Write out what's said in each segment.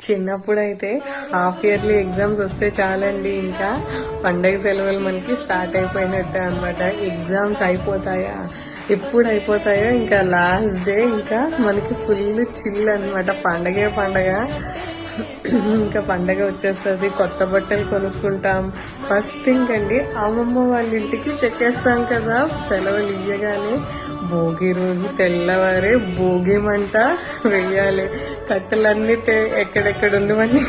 చిన్నప్పుడైతే half yearly exams వస్తే చాలండి, ఇంకా పండగ సెలవులు మనకి స్టార్ట్ అయిపోయినట్టే అనమాట. ఎగ్జామ్స్ అయిపోతాయా, ఎప్పుడు అయిపోతాయో, ఇంకా లాస్ట్ డే ఇంకా మనకి ఫుల్ చిల్ అనమాట. పండగే పండగ, ఇంకా పండగ వచ్చేస్తుంది, కొత్త బట్టలు కొనుక్కుంటాం. ఫస్ట్ థింగ్ అండి, అమ్మమ్మ వాళ్ళ ఇంటికి చెక్కేస్తాం కదా సెలవులు ఇయ్యగానే. భోగి రోజు తెల్లవారే భోగి మంట వెయ్యాలి. కట్టెలన్నీ ఎక్కడెక్కడ ఉండవన్నీ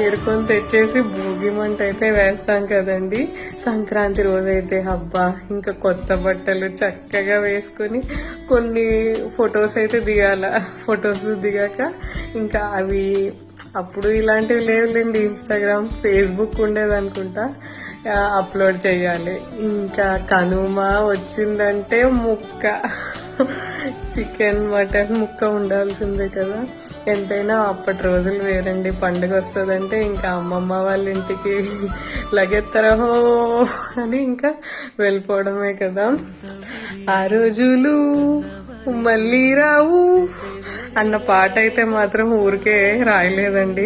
ఏరుకొని తెచ్చేసి భోగి మంట అయితే వేస్తాం కదండి. సంక్రాంతి రోజైతే హబ్బా, ఇంకా కొత్త బట్టలు చక్కగా వేసుకొని కొన్ని ఫొటోస్ అయితే దిగాల. ఫొటోస్ దిగాక ఇంకా అవి అప్పుడు ఇలాంటివి లేవులేండి, ఇన్స్టాగ్రామ్ ఫేస్బుక్ ఉండేది అనుకుంటా, అప్లోడ్ చేయాలి. ఇంకా కనుమ వచ్చిందంటే ముక్క, చికెన్ మటన్ ముక్క ఉండాల్సిందే కదా. ఎంతైనా అప్పటి రోజులు వేరండి. పండుగ వస్తుందంటే ఇంకా అమ్మమ్మ వాళ్ళ ఇంటికి లగెత్తరహో అని ఇంకా వెళ్ళిపోవడమే కదా. ఆ రోజులు మళ్ళీ రావు అన్న పాట అయితే మాత్రం ఊరికే రాయలేదండి.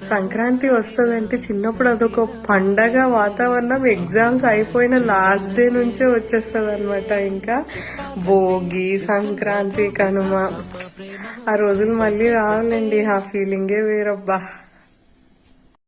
సంక్రాంతి వస్తుందంటే చిన్నప్పుడు అదొక పండగ వాతావరణం. ఎగ్జామ్స్ అయిపోయిన లాస్ట్ డే నుంచే వచ్చేస్తుంది అనమాట. ఇంకా భోగి, సంక్రాంతి, కనుమ, ఆ రోజులు మళ్ళీ రావాలండి. ఆ ఫీలింగే వేరబ్బా.